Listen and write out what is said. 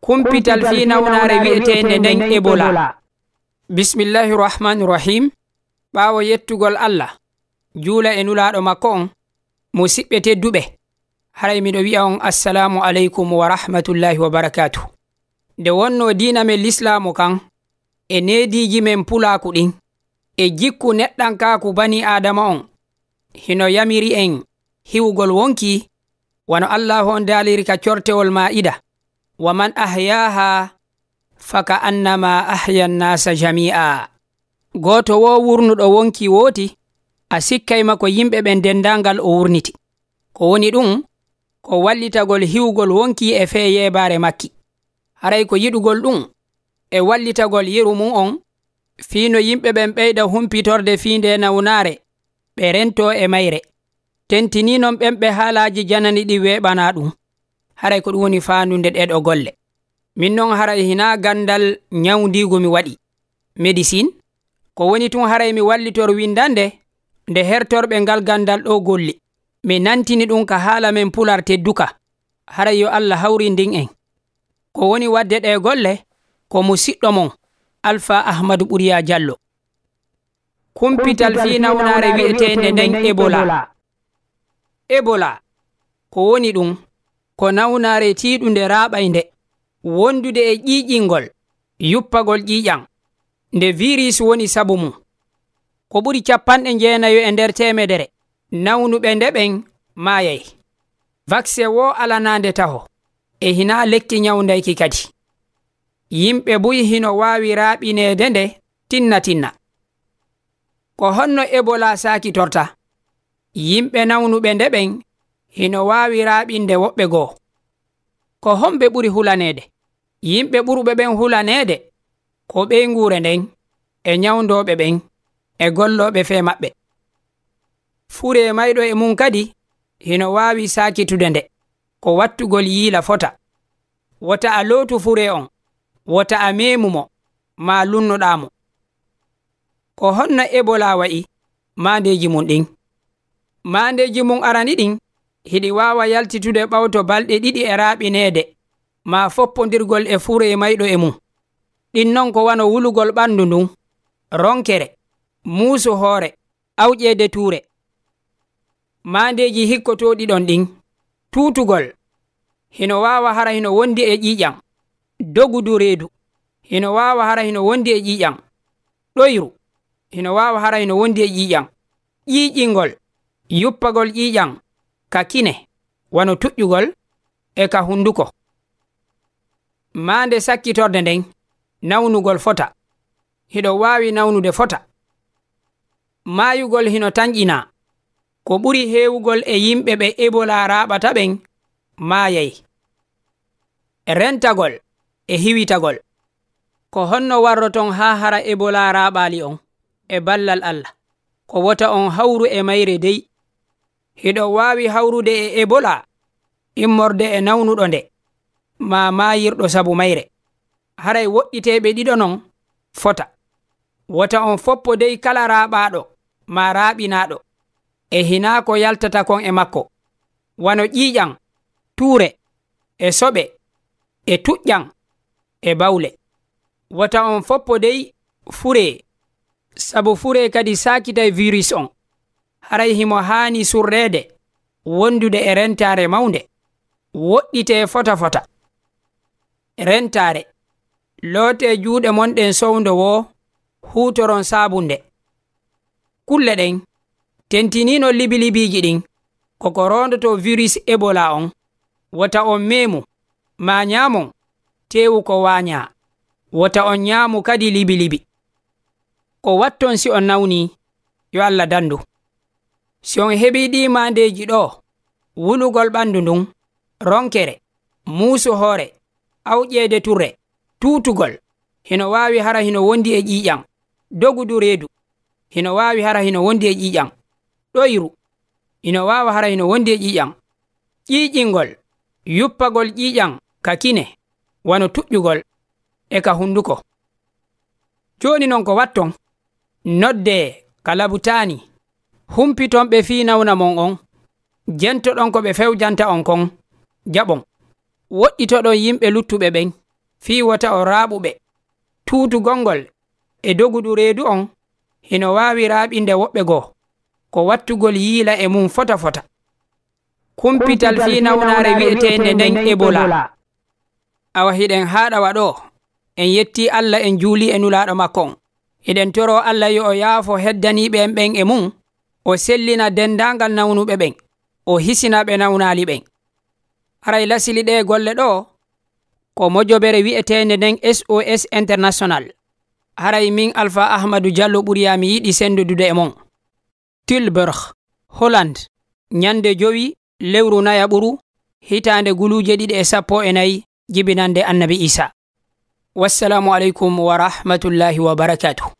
kumpital fi nawnare wi'etende nden Ebola. Bismillahirrahmanirrahim. Ɓaawo yettugol Allah juula e nulaaɗo makko on musidɓe tedduɓe, haray miɗo wi'a on assalamu aleykum wa rahmatullahi wa barakatuh. Nde wonno diina men l'islamu kan e neediji men pulaaku ɗin e jikku neɗɗankaaku bani adama on hino yamiri en hiwgol wonki wano Allahu on daaliri ka cortewol Maa'ida, wa man ahyaha faka annama ahya nnasa jami'a. Goto wo wurnuɗo wonki wooti a sikkayma ko yimɓe ɓen dendangal o wurniti, ko woni ɗum ko wallitagol hiwgol wonki e fee yebaare makki. Haray ko yiɗugol ɗum e wallitagol yeru mum on fiino yimɓe ɓen ɓeyda humpitorde fiinde nawnaare ɓe rento e mayre. Tentini non ɓen ɓe haalaji janani ɗi weeɓana ɗum. Haray ko ɗum woni faandude ɗeɗo golle. Min non haray hina gandal nyawdigu mi waɗi médecine, ko woni tun haray mi wallitor windande nde hertorɓe ngal gandal ɗo golli. Mi nantini ɗum ka haala men pular tedduka, haray yo Allah hawri ndin en. Ko woni wadde ɗe golle ko musidɗo mon Alpha Ahmadou Ɓuriya Diallo. Kumpital fi nawnare wi'etende nden Ebola. Ebola ko woni ɗum ko nawnare tiiɗunde raaɓaynde wondude e ƴiiƴingol yuppagol ƴiiƴam nde virus woni sabu mum. Ko ɓuri 90 e nder temedere nawnuɓe nde ɓen maayay. Vaccin wo alanande taho e hina lekki nyawndayki kadi. Yimɓe buy hino waawi raaɓineede nde tinna. Ko honno Ebola sakitorta? Yimɓe nawnuɓe nde ɓen hino waawi raaɓinde woɓɓe goo. Ko homɓe ɓuri hulaneede? Yimɓe ɓurɓe ɓen hulaneede ko ɓeyngure nden e nyawndooɓe ɓen e gollooɓe fee maɓɓe. Fure mayɗo e mum kadi hino waawi sakitude nde ko wattugol yiila fota. Wota a lootu fure on, wota a meemumo ma lunnoɗaamo. Ko honno Ebola wa'i maandeji mum ɗin? Maandeji mum arani ɗin hiɗi waawa yaltitude ɓawto balɗe 2 e raaɓineede ma foppondirgol e fure mayɗo e mum. Ɗin non ko wano wulugol ɓandu ndun, ronkere, muusu hoore, awƴeede tuure. Maandeji hikkotoɗi ɗon ɗin, tuutugol hino waawa hara hino wondi e ƴiiƴam, dogudu reedu hino waawa hara hino wondi e ƴiiƴam, ɗoyru hino waawa hara hino wondi e ƴiiƴam, ƴiiƴingol yuppagol ƴiiƴam ka kine wano tuƴƴugol e ka hunduko. Maande sakkitorde nden nawnugol fota, hiɗo waawi nawnude fota. Maayugol hino tañƴina, ko ɓuri heewugol e yimɓe ɓe Ebola raaɓata ɓen maayay. Rentagol e hiwitagol. Ko honno warroton haa hara Ebola raaɓaali on e ballal Allah, ko wota on hawru e mayre dey. Hiɗo waawi hawrude e Ebola immorde e nawnuɗo nde ma maayirɗo sabu mayre. Haray woɗɗiteeɓe ɗiɗo non fota. Wota on foppo dey kala raaɓaaɗo ma raaɓinaaɗo e hina ko yaltata kon e makko, wano ƴiiƴam, tuure e soɓe e tuƴƴam e bawle. Wota on foppo dey fure, sabu fure kadi sakitay virus on. Haray himo haani surreede wondude e rentaare mawnde, woɗɗite fota. Rentaare loote juuɗe monɗen sowndo wo huutoron saabunde. Kulle ɗen tentinino libilibiiji ɗin koko rondoto virus Ebola on. Wota on meemu ma ñaamon teewu ko waaña, wota on ñaamu kadi libilibi. Ko watton si on nawni yo Allah dandu. Si on heɓi ɗi maandeji ɗo, wulugol ɓandu ndun, ronkere, muusu hoore, awƴeede turre, tuutugol hino waawi hara hino wondi e ƴiiƴam, dogudu reedu hino waawi hara hino wondi e ƴiiƴam, ɗoyru hino waawa hara hino wondi e ƴiiƴam, ƴiiƴingol yuppagol ƴiiƴam ka kine wano tuƴƴugol e ka hunduko. Jooni non ko watton nodde ka labutaani humpiton ɓe fii nawna mon on, jentoɗon ko ɓe fewjanta on kon jaɓon, woɗɗitoɗon yimɓe luttuɓe ɓen fiiwata o raaɓuɓe. Tuutugol e dogudu reedu on hino waawi raaɓinde woɓɓe goo ko wattugol yiila e mum fota fota. Kumpital fii nawnaare wi'eteende nden Ebola. Awa hiɗen haaɗawa ɗo en yetti Allah en juuli e nulaaɗo makko on. Hiɗen toro Allah yo o yaafo heddaniiɓe en ɓen e mum, o sellina dendaangal nawnuɓe ɓen, o hisina ɓe nawnaali ɓen. Haray lasili ɗe golle ɗo ko mojobere wi'eteende nden SOS International. Haray min Alpha Ahmadou Diallo ɓuriyami yiɗi sendudude e mon. Tilburg, Holland, nyande 5 lewru nayaɓuru hitande guluje 2014 jibinande Annabi Isa. Wassalamu alaikum wa rahmatullahi wa barakatuh.